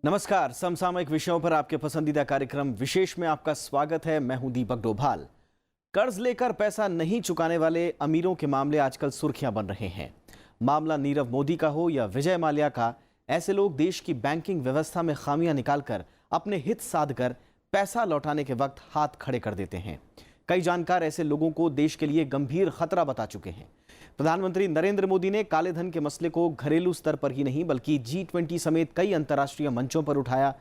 नमस्कार। समसामयिक विषयों पर आपके पसंदीदा कार्यक्रम विशेष में आपका स्वागत है। मैं हूं दीपक डोभाल। कर्ज लेकर पैसा नहीं चुकाने वाले अमीरों के मामले आजकल सुर्खियां बन रहे हैं। मामला नीरव मोदी का हो या विजय माल्या का, ऐसे लोग देश की बैंकिंग व्यवस्था में खामियां निकालकर अपने हित साधकर पैसा लौटाने के वक्त हाथ खड़े कर देते हैं। कई जानकार ऐसे लोगों को देश के लिए गंभीर खतरा बता चुके हैं। प्रधानमंत्री नरेंद्र मोदी ने काले धन के मसले को घरेलू स्तर पर ही नहीं बल्कि G20 समेत कई अंतर्राष्ट्रीय मंचों पर उठाया।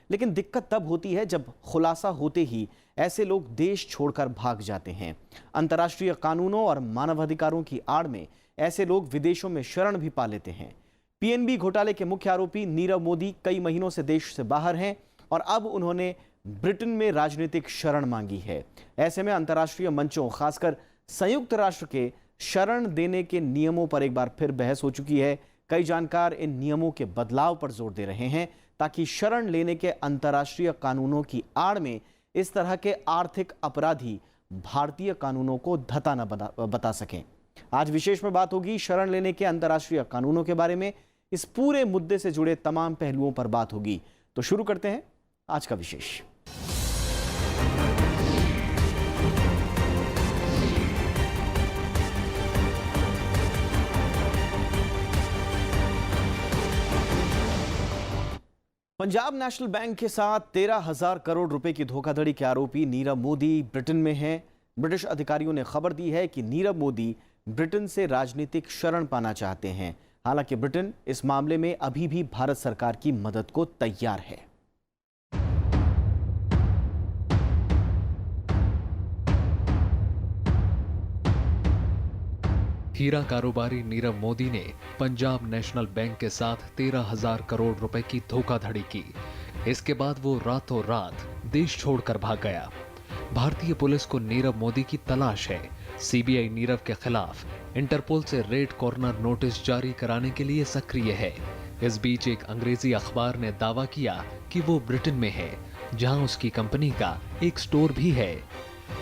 लेकिन दिक्कत तब होती है जब खुलासा होते ही ऐसे लोग देश छोड़कर भाग जाते हैं। अंतर्राष्ट्रीय कानूनों और मानवाधिकारों की आड़ में ऐसे लोग विदेशों में शरण भी पा लेते हैं। PNB घोटाले के मुख्य आरोपी नीरव मोदी कई महीनों से देश से बाहर हैं और अब उन्होंने ब्रिटेन में राजनीतिक शरण मांगी है। ऐसे में अंतर्राष्ट्रीय मंचों, खासकर संयुक्त राष्ट्र के शरण देने के नियमों पर एक बार फिर बहस हो चुकी है। कई जानकार इन नियमों के बदलाव पर जोर दे रहे हैं ताकि शरण लेने के अंतर्राष्ट्रीय कानूनों की आड़ में इस तरह के आर्थिक अपराधी भारतीय कानूनों को धता न बता सकें। आज विशेष में बात होगी शरण लेने के अंतर्राष्ट्रीय कानूनों के बारे में। इस पूरे मुद्दे से जुड़े तमाम पहलुओं पर बात होगी। तो शुरू करते हैं आज का विशेष। पंजाब नेशनल बैंक के साथ 13,000 करोड़ रुपए की धोखाधड़ी के आरोपी नीरव मोदी ब्रिटेन में हैं। ब्रिटिश अधिकारियों ने खबर दी है कि नीरव मोदी ब्रिटेन से राजनीतिक शरण पाना चाहते हैं। हालांकि ब्रिटेन इस मामले में अभी भी भारत सरकार की मदद को तैयार है। हीरा कारोबारी नीरव मोदी ने पंजाब नेशनल बैंक के साथ 13,000 करोड़ रुपए की धोखाधड़ी की। इसके बाद वो रातों रात देश छोड़कर भाग गया। भारतीय पुलिस को नीरव मोदी की तलाश है। सीबीआई नीरव के खिलाफ इंटरपोल से रेड कॉर्नर नोटिस जारी कराने के लिए सक्रिय है। इस बीच एक अंग्रेजी अखबार ने दावा किया कि वो ब्रिटेन में है, जहां उसकी कंपनी का एक स्टोर भी है।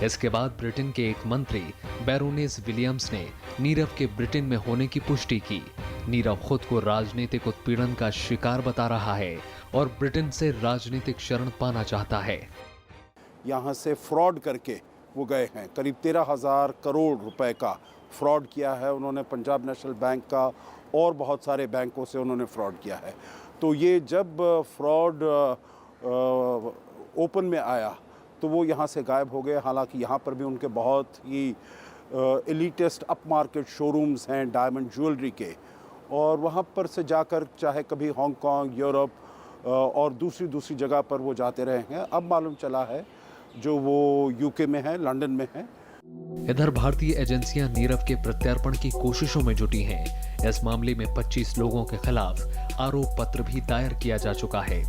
इसके बाद ब्रिटेन के एक मंत्री बैरोनेस विलियम्स ने नीरव के ब्रिटेन में होने की पुष्टि की। नीरव खुद को राजनीतिक उत्पीड़न का शिकार बता रहा है और ब्रिटेन से राजनीतिक शरण पाना चाहता है। यहाँ से फ्रॉड करके वो गए हैं। करीब 13,000 करोड़ रुपए का फ्रॉड किया है उन्होंने पंजाब नेशनल बैंक का, और बहुत सारे बैंकों से उन्होंने फ्रॉड किया है। तो ये जब फ्रॉड ओपन में आया तो वो यहाँ से गायब हो गए। हालांकि यहाँ पर भी उनके बहुत ही एलिटिस्ट अप मार्केट शोरूम्स हैं डायमंड ज्वेलरी के, और वहाँ पर से जाकर चाहे कभी हांगकांग, यूरोप और दूसरी जगह पर वो जाते रहे हैं। अब मालूम चला है जो वो यूके में है, लंदन में है। इधर भारतीय एजेंसियां नीरव के प्रत्यार्पण की कोशिशों में जुटी हैं। इस मामले में 25 लोगों के खिलाफ आरोप पत्र भी दायर किया जा चुका है।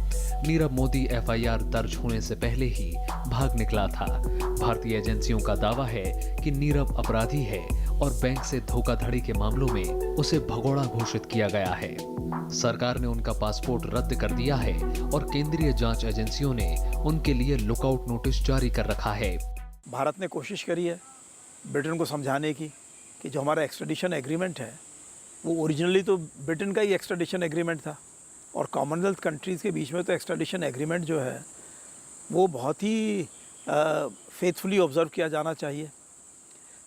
नीरव मोदी FIR दर्ज होने से पहले ही भाग निकला था। भारतीय एजेंसियों का दावा है कि नीरव अपराधी है और बैंक से धोखाधड़ी के मामलों में उसे भगोड़ा घोषित किया गया है। सरकार ने उनका पासपोर्ट रद्द कर दिया है और केंद्रीय जांच एजेंसियों ने उनके लिए लुकआउट नोटिस जारी कर रखा है। भारत ने कोशिश करी है ब्रिटेन को समझाने की कि जो हमारा एक्स्ट्राडिशन एग्रीमेंट है वो ओरिजिनली तो ब्रिटेन का ही एक्स्ट्राडिशन एग्रीमेंट था, और कॉमनवेल्थ कंट्रीज़ के बीच में तो एक्स्ट्राडिशन एग्रीमेंट जो है वो बहुत ही फेथफुली ऑब्ज़र्व किया जाना चाहिए।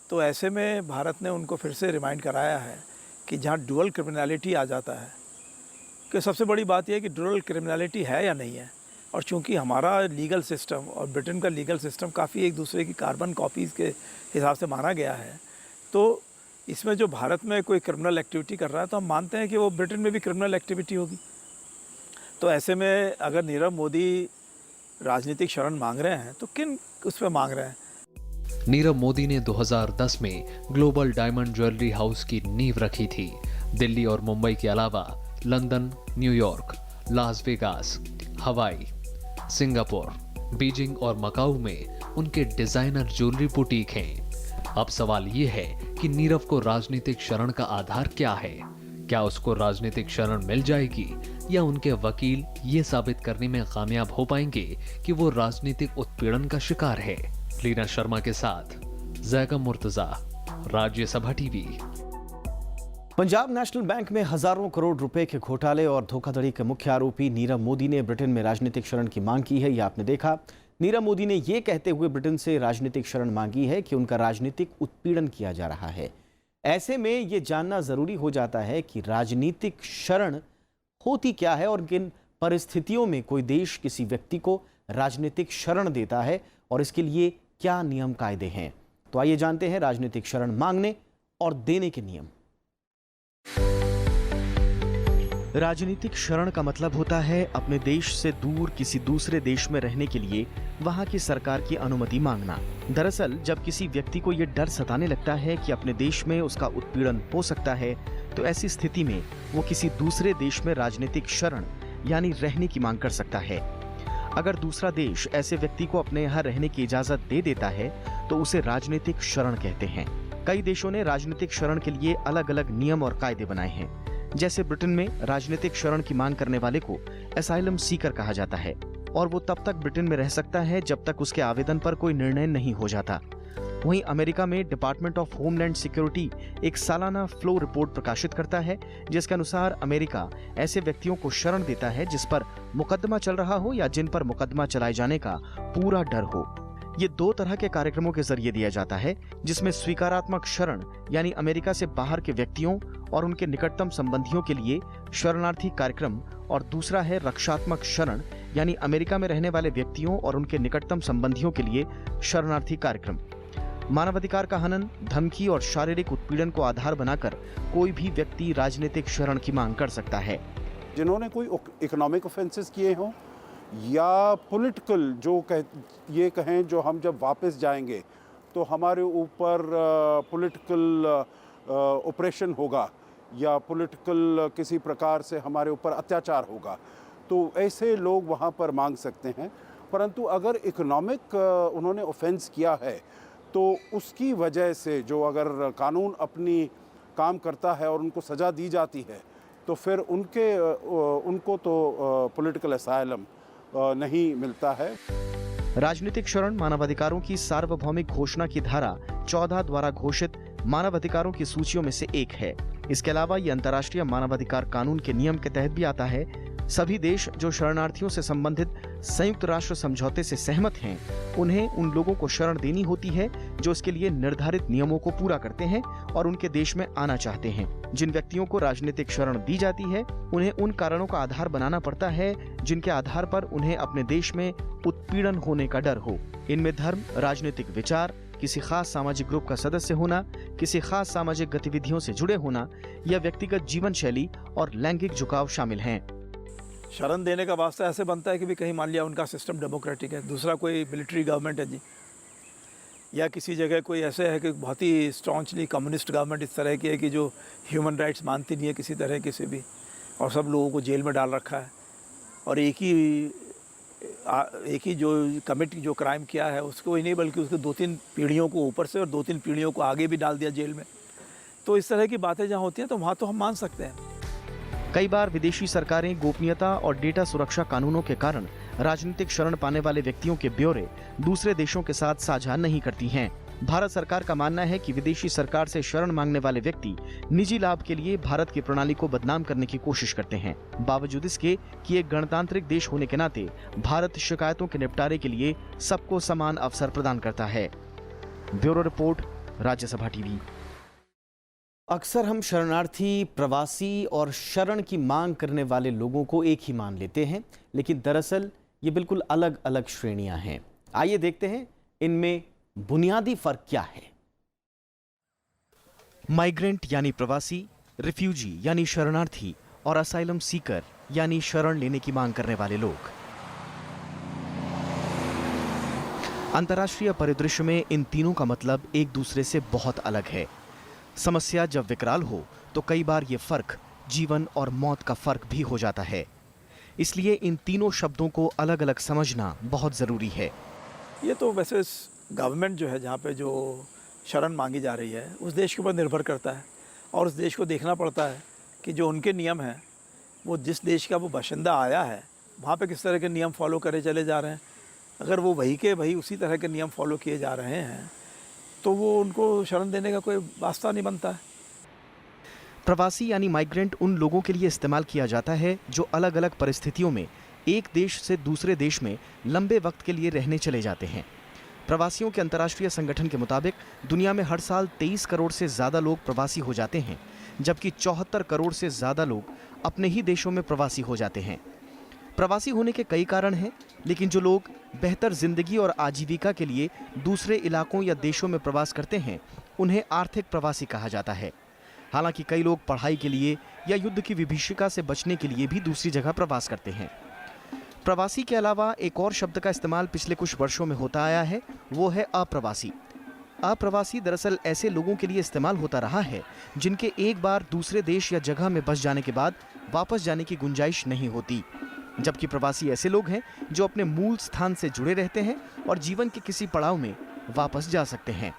तो ऐसे में भारत ने उनको फिर से रिमाइंड कराया है कि जहाँ डुअल क्रिमिनलिटी आ जाता है, कि सबसे बड़ी बात यह है कि डुअल क्रिमिनलिटी है या नहीं है। और चूंकि हमारा लीगल सिस्टम और ब्रिटेन का लीगल सिस्टम काफ़ी एक दूसरे की कार्बन कॉपीज़ के हिसाब से माना गया है, तो इसमें जो भारत में कोई क्रिमिनल एक्टिविटी कर रहा है तो हम मानते हैं कि वो ब्रिटेन में भी क्रिमिनल एक्टिविटी होगी। तो ऐसे में अगर नीरव मोदी राजनीतिक शरण मांग रहे हैं तो किन उस पर मांग रहे हैं? नीरव मोदी ने 2010 में ग्लोबल डायमंड ज्वेलरी हाउस की नींव रखी थी। दिल्ली और मुंबई के अलावा लंदन, न्यूयॉर्क, लास वेगास, हवाई, सिंगापुर, बीजिंग और मकाऊ में उनके डिजाइनर ज्वेलरी बुटीक हैं। अब सवाल ये है कि नीरव को राजनीतिक शरण का आधार क्या है? क्या उसको राजनीतिक शरण मिल जाएगी या उनके वकील ये साबित करने में कामयाब हो पाएंगे कि वो राजनीतिक उत्पीड़न का शिकार है? लीना शर्मा के साथ Zaigham Murtaza, Rajya Sabha TV. Punjab national bank में हजारों करोड़ रुपए के घोटाले और धोखाधड़ी के मुख्य आरोपी नीरव मोदी ने ब्रिटेन में राजनीतिक शरण की मांग की है। ये आपने देखा। नीरव मोदी ने ये कहते हुए ब्रिटेन से राजनीतिक शरण मांगी है कि उनका राजनीतिक उत्पीड़न किया जा रहा है। ऐसे में ये जानना जरूरी हो जाता है कि राजनीतिक शरण होती क्या है और किन परिस्थितियों में कोई देश किसी व्यक्ति को राजनीतिक शरण देता है और इसके लिए क्या नियम कायदे हैं। तो आइए जानते हैं राजनीतिक शरण मांगने और देने के नियम। राजनीतिक शरण का मतलब होता है अपने देश से दूर किसी दूसरे देश में रहने के लिए वहां की सरकार की अनुमति मांगना। दरअसल जब किसी व्यक्ति को यह डर सताने लगता है कि अपने देश में उसका उत्पीड़न हो सकता है, तो ऐसी स्थिति में वो किसी दूसरे देश में राजनीतिक शरण यानी रहने की मांग कर सकता है। अगर दूसरा देश ऐसे व्यक्ति को अपने यहाँ रहने की इजाजत दे देता है तो उसे राजनीतिक शरण कहते हैं। कई देशों ने राजनीतिक शरण के लिए अलग अलग नियम और कायदे बनाए हैं। जैसे ब्रिटेन में राजनीतिक शरण की मांग करने वाले को एसाइलम सीकर कहा जाता है और वो तब तक ब्रिटेन में रह सकता है जब तक उसके आवेदन पर कोई निर्णय नहीं हो जाता। वहीं अमेरिका में डिपार्टमेंट ऑफ होमलैंड सिक्योरिटी एक सालाना फ्लो रिपोर्ट प्रकाशित करता है, जिसके अनुसार अमेरिका ऐसे व्यक्तियों को शरण देता है जिस पर मुकदमा चल रहा हो या जिन पर मुकदमा चलाए जाने का पूरा डर हो। ये दो तरह के कार्यक्रमों के जरिए दिया जाता है, जिसमें स्वीकारात्मक शरण यानी अमेरिका से बाहर के व्यक्तियों और उनके निकटतम संबंधियों के लिए शरणार्थी कार्यक्रम, और दूसरा है रक्षात्मक शरण यानी अमेरिका में रहने वाले व्यक्तियों और उनके निकटतम संबंधियों के लिए शरणार्थी कार्यक्रम। मानवाधिकार का हनन, धमकी और शारीरिक उत्पीड़न को आधार बनाकर कोई भी व्यक्ति राजनीतिक शरण की मांग कर सकता है। जिन्होंने कोई इकोनॉमिक ऑफेंसेस किए हों या पॉलिटिकल ये कहें जो हम जब वापस जाएंगे तो हमारे ऊपर पॉलिटिकल ऑपरेशन होगा या पॉलिटिकल किसी प्रकार से हमारे ऊपर अत्याचार होगा, तो ऐसे लोग वहाँ पर मांग सकते हैं। परंतु अगर इकोनॉमिक उन्होंने ऑफेंस किया है तो उसकी वजह से जो अगर कानून अपनी काम करता है और उनको सज़ा दी जाती है तो फिर उनको तो पॉलिटिकल असाइलम नहीं मिलता है। राजनीतिक शरण मानवाधिकारों की सार्वभौमिक घोषणा की धारा 14 द्वारा घोषित मानवाधिकारों की सूचियों में से एक है। इसके अलावा ये अंतर्राष्ट्रीय मानवाधिकार कानून के नियम के तहत भी आता है। सभी देश जो शरणार्थियों से संबंधित संयुक्त राष्ट्र समझौते से सहमत हैं, उन्हें उन लोगों को शरण देनी होती है जो इसके लिए निर्धारित नियमों को पूरा करते हैं और उनके देश में आना चाहते हैं। जिन व्यक्तियों को राजनीतिक शरण दी जाती है, उन्हें उन कारणों का आधार बनाना पड़ता है जिनके आधार पर उन्हें अपने देश में उत्पीड़न होने का डर हो। इनमें धर्म, राजनीतिक विचार, किसी खास सामाजिक ग्रुप का सदस्य होना, किसी खास सामाजिक गतिविधियों से जुड़े होना या व्यक्तिगत जीवन शैली और लैंगिक झुकाव शामिल हैं। शरण देने का वास्ता ऐसे बनता है कि भी कहीं मान लिया उनका सिस्टम डेमोक्रेटिक है, दूसरा कोई मिलिट्री गवर्नमेंट है जी, या किसी जगह कोई ऐसे है कि बहुत ही स्ट्रॉन्चली कम्युनिस्ट गवर्नमेंट इस तरह की है कि जो ह्यूमन राइट्स मानती नहीं है किसी तरह के से भी, और सब लोगों को जेल में डाल रखा है और एक ही जो कमिट जो क्राइम किया है उसको ही नहीं बल्कि उसके 2-3 पीढ़ियों को ऊपर से और 2-3 पीढ़ियों को आगे भी डाल दिया जेल में। तो इस तरह की बातें जहाँ होती हैं तो वहाँ तो हम मान सकते हैं। कई बार विदेशी सरकारें गोपनीयता और डेटा सुरक्षा कानूनों के कारण राजनीतिक शरण पाने वाले व्यक्तियों के ब्यौरे दूसरे देशों के साथ साझा नहीं करती हैं। भारत सरकार का मानना है कि विदेशी सरकार से शरण मांगने वाले व्यक्ति निजी लाभ के लिए भारत की प्रणाली को बदनाम करने की कोशिश करते हैं। बावजूद इसके कि एक गणतांत्रिक देश होने के नाते भारत शिकायतों के निपटारे के लिए सबको समान अवसर प्रदान करता है। Bureau report, Rajya Sabha TV. अक्सर हम शरणार्थी, प्रवासी और शरण की मांग करने वाले लोगों को एक ही मान लेते हैं, लेकिन दरअसल ये बिल्कुल अलग अलग श्रेणियां हैं। आइए देखते हैं इनमें बुनियादी फर्क क्या है। माइग्रेंट यानी प्रवासी, रिफ्यूजी यानी शरणार्थी और असाइलम सीकर यानी शरण लेने की मांग करने वाले लोग। अंतर्राष्ट्रीय परिदृश्य में इन तीनों का मतलब एक दूसरे से बहुत अलग है। समस्या जब विकराल हो तो कई बार ये फर्क जीवन और मौत का फर्क भी हो जाता है। इसलिए इन तीनों शब्दों को अलग अलग समझना बहुत ज़रूरी है। ये तो वैसे गवर्नमेंट जो है जहाँ पे जो शरण मांगी जा रही है उस देश के ऊपर निर्भर करता है और उस देश को देखना पड़ता है कि जो उनके नियम हैं वो जिस देश का वो बाशिंदा आया है वहाँ पे किस तरह के नियम फॉलो करे चले जा रहे हैं। अगर वो वही उसी तरह के नियम फॉलो किए जा रहे हैं तो वो उनको शरण देने का कोई वास्ता नहीं बनता है। प्रवासी यानी माइग्रेंट उन लोगों के लिए इस्तेमाल किया जाता है जो अलग अलग परिस्थितियों में एक देश से दूसरे देश में लंबे वक्त के लिए रहने चले जाते हैं। प्रवासियों के अंतर्राष्ट्रीय संगठन के मुताबिक दुनिया में हर साल 23 करोड़ से ज़्यादा लोग प्रवासी हो जाते हैं, जबकि 74 करोड़ से ज़्यादा लोग अपने ही देशों में प्रवासी हो जाते हैं। प्रवासी होने के कई कारण हैं, लेकिन जो लोग बेहतर जिंदगी और आजीविका के लिए दूसरे इलाकों या देशों में प्रवास करते हैं, उन्हें आर्थिक प्रवासी कहा जाता है। हालांकि कई लोग पढ़ाई के लिए या युद्ध की विभीषिका से बचने के लिए भी दूसरी जगह प्रवास करते हैं। प्रवासी के अलावा एक और शब्द का इस्तेमाल पिछले कुछ वर्षों में होता आया है, वो है अप्रवासी। अप्रवासी दरअसल ऐसे लोगों के लिए इस्तेमाल होता रहा है जिनके एक बार दूसरे देश या जगह में बस जाने के बाद वापस जाने की गुंजाइश नहीं होती, जबकि प्रवासी ऐसे लोग हैं जो अपने मूल स्थान से जुड़े रहते हैं और जीवन के किसी पड़ाव में वापस जा सकते हैं।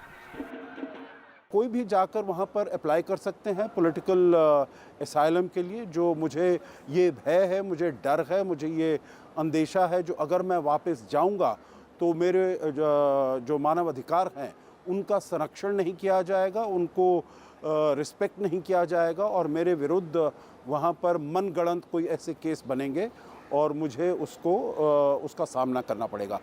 कोई भी जाकर वहाँ पर अप्लाई कर सकते हैं पॉलिटिकल असाइलम के लिए। जो मुझे ये भय है, मुझे डर है, मुझे ये अंदेशा है, जो अगर मैं वापस जाऊँगा तो मेरे जो मानव अधिकार हैं उनका संरक्षण नहीं किया जाएगा, उनको रिस्पेक्ट नहीं किया जाएगा और मेरे विरुद्ध वहाँ पर मनगढ़ंत कोई ऐसे केस बनेंगे और मुझे उसका सामना करना पड़ेगा।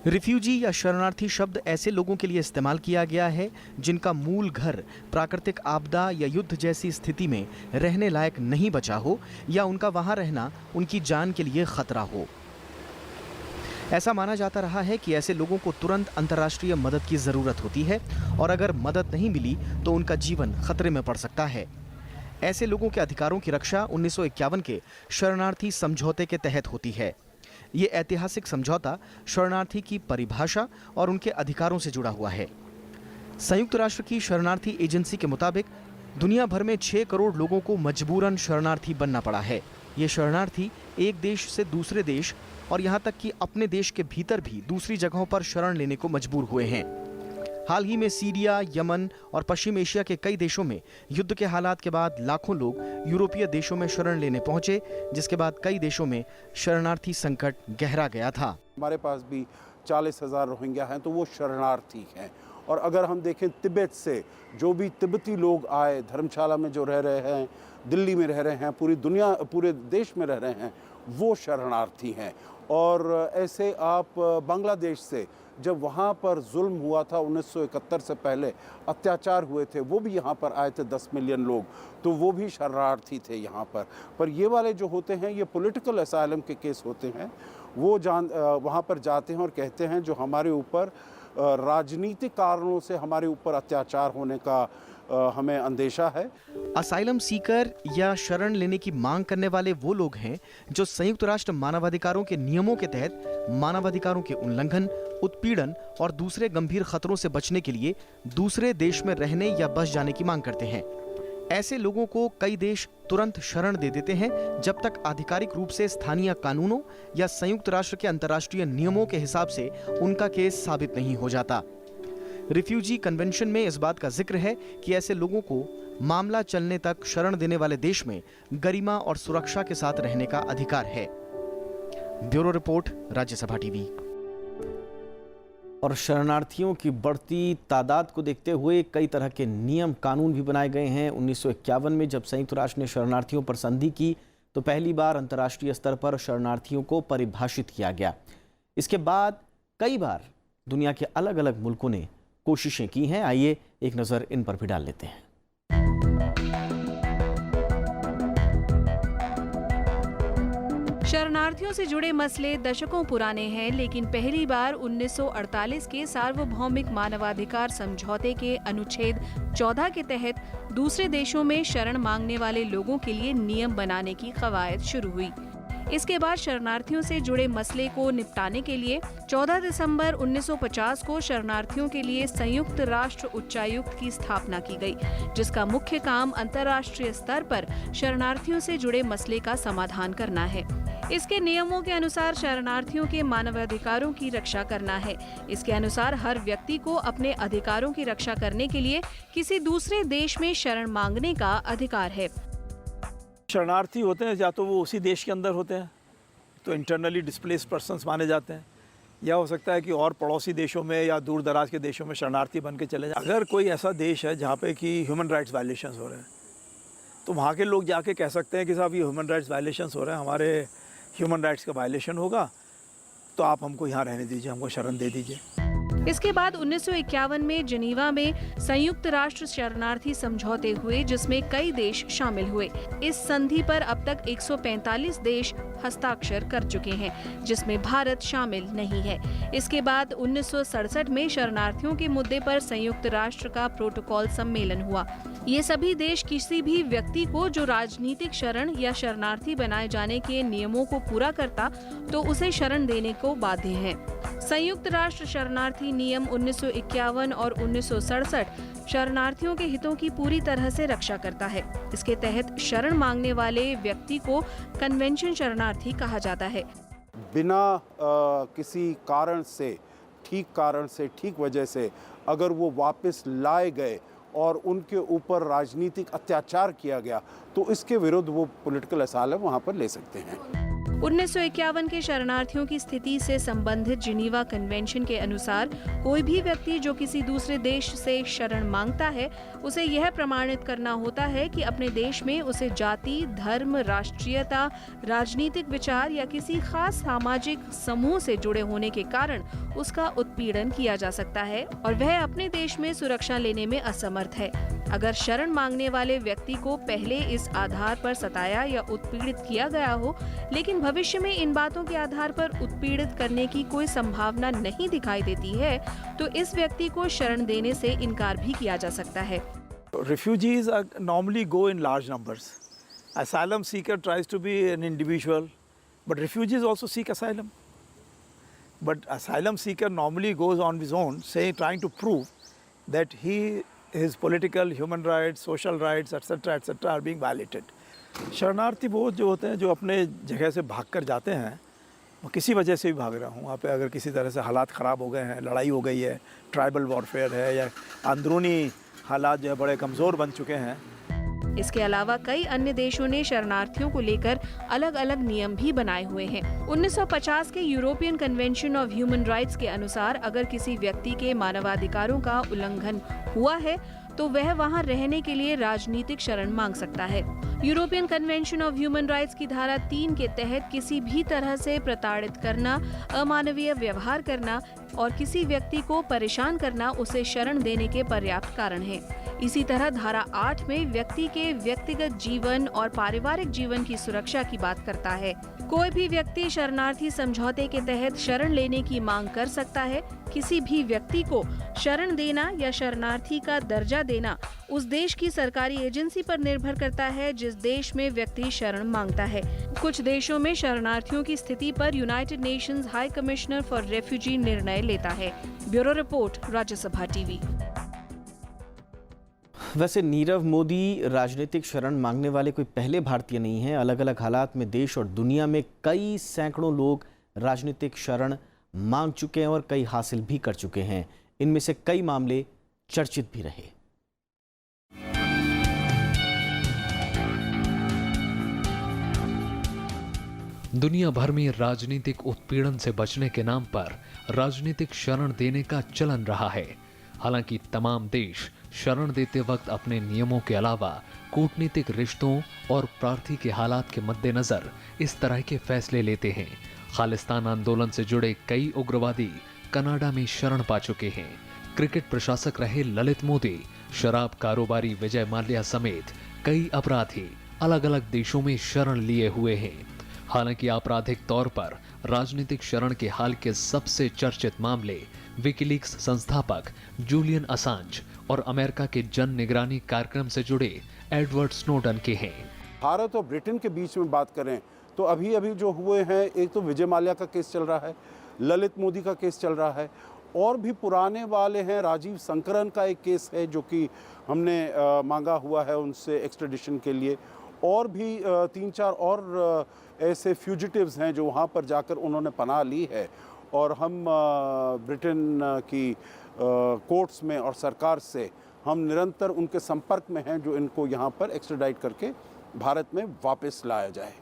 रिफ्यूजी या शरणार्थी शब्द ऐसे लोगों के लिए इस्तेमाल किया गया है जिनका मूल घर प्राकृतिक आपदा या युद्ध जैसी स्थिति में रहने लायक नहीं बचा हो या उनका वहां रहना उनकी जान के लिए खतरा हो। ऐसा माना जाता रहा है कि ऐसे लोगों को तुरंत अंतर्राष्ट्रीय मदद की जरूरत होती है और अगर मदद नहीं मिली तो उनका जीवन खतरे में पड़ सकता है। ऐसे लोगों के अधिकारों की रक्षा 1951 के शरणार्थी समझौते के तहत होती है। ये ऐतिहासिक समझौता शरणार्थी की परिभाषा और उनके अधिकारों से जुड़ा हुआ है। संयुक्त राष्ट्र की शरणार्थी एजेंसी के मुताबिक दुनिया भर में 6 करोड़ लोगों को मजबूरन शरणार्थी बनना पड़ा है। ये शरणार्थी एक देश से दूसरे देश और यहाँ तक कि अपने देश के भीतर भी दूसरी जगहों पर शरण लेने को मजबूर हुए हैं। हाल ही में सीरिया, यमन और पश्चिम एशिया के कई देशों में युद्ध के हालात के बाद लाखों लोग यूरोपीय देशों में शरण लेने पहुंचे, जिसके बाद कई देशों में शरणार्थी संकट गहरा गया था। हमारे पास भी 40,000 रोहिंग्या हैं, तो वो शरणार्थी हैं। और अगर हम देखें तिब्बत से जो भी तिब्बती लोग आए, धर्मशाला में जो रह रहे हैं, दिल्ली में रह रहे हैं, पूरे देश में रह रहे हैं, वो शरणार्थी हैं। और ऐसे आप बांग्लादेश से जब वहाँ पर जुल्म हुआ था 1971 से पहले अत्याचार हुए थे, वो भी यहाँ पर आए थे 10 मिलियन लोग, तो वो भी शरणार्थी थे यहाँ पर ये वाले जो होते हैं ये पॉलिटिकल असाइलम के केस होते हैं। वो वहाँ पर जाते हैं और कहते हैं जो हमारे ऊपर राजनीतिक कारणों से हमारे ऊपर अत्याचार होने का हमें अंदेशा है। असाइलम सीकर या शरण लेने की मांग करने वाले वो लोग हैं जो संयुक्त राष्ट्र मानवाधिकारों के नियमों के तहत मानवाधिकारों के उल्लंघन, उत्पीड़न और दूसरे गंभीर खतरों से बचने के लिए दूसरे देश में रहने या बस जाने की मांग करते हैं। ऐसे लोगों को कई देश तुरंत शरण दे देते हैं जब तक आधिकारिक रूप से स्थानीय कानूनों या संयुक्त राष्ट्र के अंतर्राष्ट्रीय नियमों के हिसाब से उनका केस साबित नहीं हो जाता। रिफ्यूजी कन्वेंशन में इस बात का जिक्र है कि ऐसे लोगों को मामला चलने तक शरण देने वाले देश में गरिमा और सुरक्षा के साथ रहने का अधिकार है। Bureau report, Rajya Sabha TV. और शरणार्थियों की बढ़ती तादाद को देखते हुए कई तरह के नियम कानून भी बनाए गए हैं। 1951 में जब संयुक्त राष्ट्र ने शरणार्थियों पर संधि की तो पहली बार अंतर्राष्ट्रीय स्तर पर शरणार्थियों को परिभाषित किया गया। इसके बाद कई बार दुनिया के अलग अलग मुल्कों ने कोशिशें की हैं। आइए एक नज़र इन पर भी डाल लेते हैं। शरणार्थियों से जुड़े मसले दशकों पुराने हैं, लेकिन पहली बार 1948 के सार्वभौमिक मानवाधिकार समझौते के अनुच्छेद 14 के तहत दूसरे देशों में शरण मांगने वाले लोगों के लिए नियम बनाने की कवायद शुरू हुई। इसके बाद शरणार्थियों से जुड़े मसले को निपटाने के लिए 14 दिसंबर 1950 को शरणार्थियों के लिए संयुक्त राष्ट्र उच्चायुक्त की स्थापना की गई, जिसका मुख्य काम अंतर्राष्ट्रीय स्तर पर शरणार्थियों से जुड़े मसले का समाधान करना है। इसके नियमों के अनुसार शरणार्थियों के मानवाधिकारों की रक्षा करना है। इसके अनुसार हर व्यक्ति को अपने अधिकारों की रक्षा करने के लिए किसी दूसरे देश में शरण मांगने का अधिकार है। शरणार्थी होते हैं या तो वो उसी देश के अंदर होते हैं, तो इंटरनली डिस्प्लेस्ड पर्सन्स माने जाते हैं, या हो सकता है कि और पड़ोसी देशों में या दूर दराज के देशों में शरणार्थी बन के चले जाएं। अगर कोई ऐसा देश है जहाँ पे कि ह्यूमन राइट्स वायलेशंस हो रहे हैं, तो वहाँ के लोग जाके कह सकते हैं कि साहब ये ह्यूमन राइट्स वायलेशंस हो रहे हैं, हमारे ह्यूमन राइट्स का वायलेशन होगा, तो आप हमको यहाँ रहने दीजिए, हमको शरण दे दीजिए। इसके बाद 1951 में जिनीवा में संयुक्त राष्ट्र शरणार्थी समझौते हुए, जिसमें कई देश शामिल हुए। इस संधि पर अब तक 145 देश हस्ताक्षर कर चुके हैं, जिसमें भारत शामिल नहीं है। इसके बाद 1967 में शरणार्थियों के मुद्दे पर संयुक्त राष्ट्र का प्रोटोकॉल सम्मेलन हुआ। ये सभी देश किसी भी व्यक्ति को जो राजनीतिक शरण या शरणार्थी बनाए जाने के नियमों को पूरा करता, तो उसे शरण देने को बाध्य हैं। संयुक्त राष्ट्र शरणार्थी नियम 1951 और 1967 शरणार्थियों के हितों की पूरी तरह से रक्षा करता है। इसके तहत शरण मांगने वाले व्यक्ति को कन्वेंशन शरणार्थी कहा जाता है। बिना किसी कारण से, ठीक वजह से अगर वो वापस लाए गए और उनके ऊपर राजनीतिक अत्याचार किया गया, तो इसके विरुद्ध वो पॉलिटिकल असाइलम वहाँ पर ले सकते हैं। 1951 के शरणार्थियों की स्थिति से संबंधित जिनीवा कन्वेंशन के अनुसार कोई भी व्यक्ति जो किसी दूसरे देश से शरण मांगता है, उसे यह प्रमाणित करना होता है कि अपने देश में उसे जाति, धर्म, राष्ट्रीयता, राजनीतिक विचार या किसी खास सामाजिक समूह से जुड़े होने के कारण उसका उत्पीड़न किया जा सकता है और वह अपने देश में सुरक्षा लेने में असमर्थ है। अगर शरण मांगने वाले व्यक्ति को पहले इस आधार पर सताया या उत्पीड़ित किया गया हो, लेकिन भविष्य में इन बातों के आधार पर उत्पीड़ित करने की कोई संभावना नहीं दिखाई देती है, तो इस व्यक्ति को शरण देने से इनकार भी किया जा सकता है। Refugees normally go in large numbers. Asylum seeker tries to be an individual, but refugees also seek asylum. But asylum seeker normally goes on his own, trying to prove that his political, human rights, social rights, etc. are being violated. शरणार्थी वो जो होते हैं जो अपने जगह से भाग कर जाते हैं, वो किसी वजह से भी भाग रहा हूँ। वहाँ पे अगर किसी तरह से हालात ख़राब हो गए हैं, लड़ाई हो गई है, ट्राइबल वॉरफेयर है या अंदरूनी हालात जो है बड़े कमज़ोर बन चुके हैं। इसके अलावा कई अन्य देशों ने शरणार्थियों को लेकर अलग अलग नियम भी बनाए हुए हैं। 1950 के European convention of human rights के अनुसार अगर किसी व्यक्ति के मानवाधिकारों का उल्लंघन हुआ है, तो वह वहां रहने के लिए राजनीतिक शरण मांग सकता है। European convention of human rights की धारा 3 के तहत किसी भी तरह से प्रताड़ित करना, अमानवीय व्यवहार करना और किसी व्यक्ति को परेशान करना उसे शरण देने के पर्याप्त कारण है। इसी तरह धारा 8 में व्यक्ति के व्यक्तिगत जीवन और पारिवारिक जीवन की सुरक्षा की बात करता है। कोई भी व्यक्ति शरणार्थी समझौते के तहत शरण लेने की मांग कर सकता है। किसी भी व्यक्ति को शरण देना या शरणार्थी का दर्जा देना उस देश की सरकारी एजेंसी पर निर्भर करता है जिस देश में व्यक्ति शरण मांगता है। कुछ देशों में शरणार्थियों की स्थिति पर United Nations high commissioner for refugee निर्णय लेता है। Bureau report, Rajya Sabha TV. वैसे नीरव मोदी राजनीतिक शरण मांगने वाले कोई पहले भारतीय नहीं हैं। अलग अलग हालात में देश और दुनिया में कई सैकड़ों लोग राजनीतिक शरण मांग चुके हैं और कई हासिल भी कर चुके हैं। इनमें से कई मामले चर्चित भी रहे। दुनिया भर में राजनीतिक उत्पीड़न से बचने के नाम पर राजनीतिक शरण देने का चलन रहा है। हालांकि तमाम देश शरण देते वक्त अपने नियमों के अलावा कूटनीतिक रिश्तों और प्रार्थी के हालात के मद्देनजर इस तरह के फैसले लेते हैं। खालिस्तान आंदोलन से जुड़े कई उग्रवादी कनाडा में शरण पा चुके हैं। क्रिकेट प्रशासक रहे ललित मोदी, शराब कारोबारी विजय माल्या समेत कई अपराधी अलग अलग देशों में शरण लिए हुए हैं। हालांकि आपराधिक तौर पर राजनीतिक शरण के हाल के सबसे चर्चित मामले विकीलीक्स संस्थापक जूलियन असांज और अमेरिका के जन निगरानी कार्यक्रम से जुड़े एडवर्ड स्नोडन के हैं। भारत और ब्रिटेन के बीच में बात करें तो अभी अभी जो हुए हैं, एक तो विजय माल्या का केस चल रहा है, ललित मोदी का केस चल रहा है, और भी पुराने वाले हैं। राजीव शंकरन का एक केस है जो कि हमने मांगा हुआ है उनसे एक्स्ट्रेडिशन के लिए, और भी 3-4 और ऐसे फ्यूजिटिव्स हैं जो वहाँ पर जाकर उन्होंने पनाह ली है। और हम ब्रिटेन की कोर्ट्स में और सरकार से हम निरंतर उनके संपर्क में हैं जो इनको यहाँ पर एक्स्ट्रेडाइट करके भारत में वापस लाया जाए।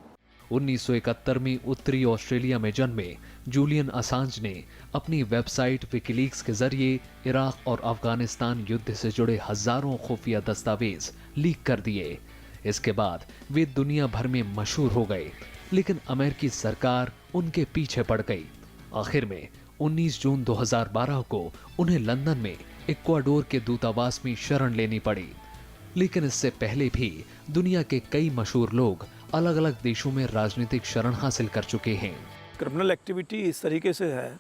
1971 में उत्तरी ऑस्ट्रेलिया में जन्मे जूलियन असांज ने अपनी वेबसाइट विकीलीक्स के जरिए इराक और अफगानिस्तान युद्ध से जुड़े हजारों खुफिया दस्तावेज लीक कर दिए। इसके बाद वे दुनिया भर में मशहूर हो गए, लेकिन अमेरिकी सरकार उनके पीछे पड़ गई। आखिर में 19 जून 2012 को उन्हें लंदन में इक्वाडोर के दूतावास में शरण लेनी पड़ी। लेकिन इससे पहले भी दुनिया के कई मशहूर लोग अलग अलग देशों में राजनीतिक शरण हासिल कर चुके हैं। क्रिमिनल एक्टिविटी इस तरीके से है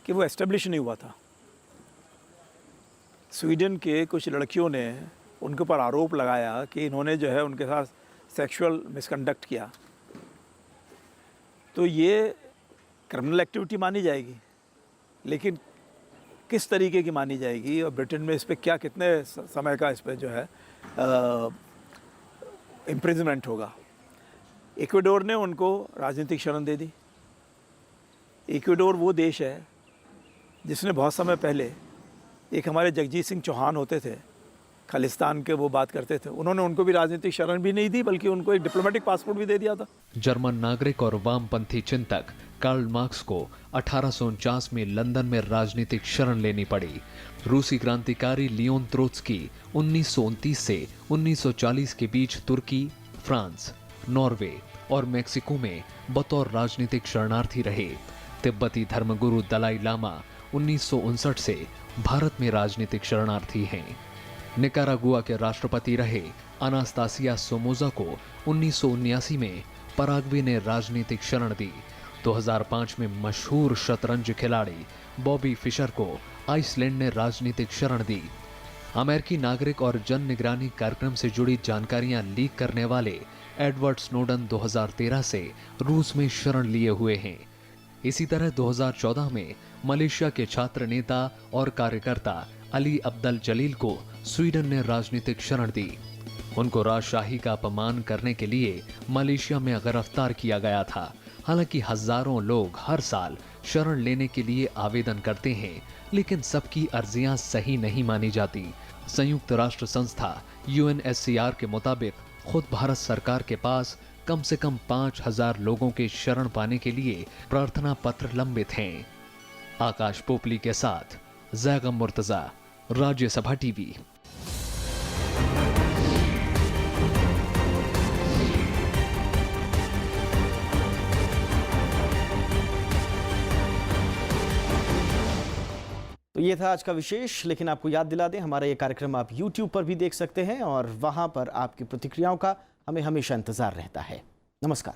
कि वो एस्टेब्लिश नहीं हुआ था। स्वीडन के कुछ लड़कियों ने उनके ऊपर आरोप लगाया कि इन्होंने जो है उनके साथ सेक्सुअल मिसकंडक्ट किया, तो ये क्रिमिनल एक्टिविटी मानी जाएगी। लेकिन किस तरीके की मानी जाएगी और ब्रिटेन में इस पर क्या कितने समय का इस पर जो है इम्प्रिजनमेंट होगा। इक्वाडोर ने उनको राजनीतिक शरण दे दी। इक्वाडोर वो देश है जिसने बहुत समय पहले, एक हमारे जगजीत सिंह चौहान होते थे, खालिस्तान के वो बात करते थे, उन्होंने उनको भी राजनीतिक शरण भी नहीं दी बल्कि उनको एक डिप्लोमेटिक पासपोर्ट भी दे दिया था। जर्मन नागरिक और वामपंथी चिंतक कार्ल मार्क्स को 1849 में लंदन में राजनीतिक शरण लेनी पड़ी। रूसी क्रांतिकारी लियोन त्रोत्स्की 1929 से 1940 के बीच तुर्की, फ्रांस, नॉर्वे और मेक्सिको में बतौर राजनीतिक शरणार्थी रहे। तिब्बती धर्मगुरु दलाई लामा 1959 से भारत में राजनीतिक शरणार्थी हैं। निकारागुआ के राष्ट्रपति रहे अनास्तासिया सोमोजा को 1979 में पराग्वे ने राजनीतिक शरण दी। 2005 में मशहूर शतरंज खिलाड़ी बॉबी फिशर को आइसलैंड ने राजनीतिक शरण दी। अमेरिकी नागरिक और जन निगरानी कार्यक्रम से जुड़ी जानकारियां लीक करने वाले एडवर्ड स्नोडन 2013 से रूस में शरण लिए हुए हैं। इसी तरह 2014 में मलेशिया के छात्र नेता और कार्यकर्ता अली अब्दुल जलील को स्वीडन ने राजनीतिक शरण दी। उनको राजशाही का अपमान करने के लिए मलेशिया में गिरफ्तार किया गया था। हालांकि हजारों लोग हर साल शरण लेने के लिए आवेदन करते हैं, लेकिन सबकी अर्जियां सही नहीं मानी जाती। संयुक्त राष्ट्र संस्था UNHCR के मुताबिक खुद भारत सरकार के पास कम से कम 5000 लोगों के शरण पाने के लिए प्रार्थना पत्र लंबित हैं। आकाश पोपली के साथ जैगम मुर्तजा, राज्यसभा टीवी। तो ये था आज का विशेष, लेकिन आपको याद दिला दें हमारा ये कार्यक्रम आप YouTube पर भी देख सकते हैं और वहां पर आपकी प्रतिक्रियाओं का हमें हमेशा इंतजार रहता है। नमस्कार।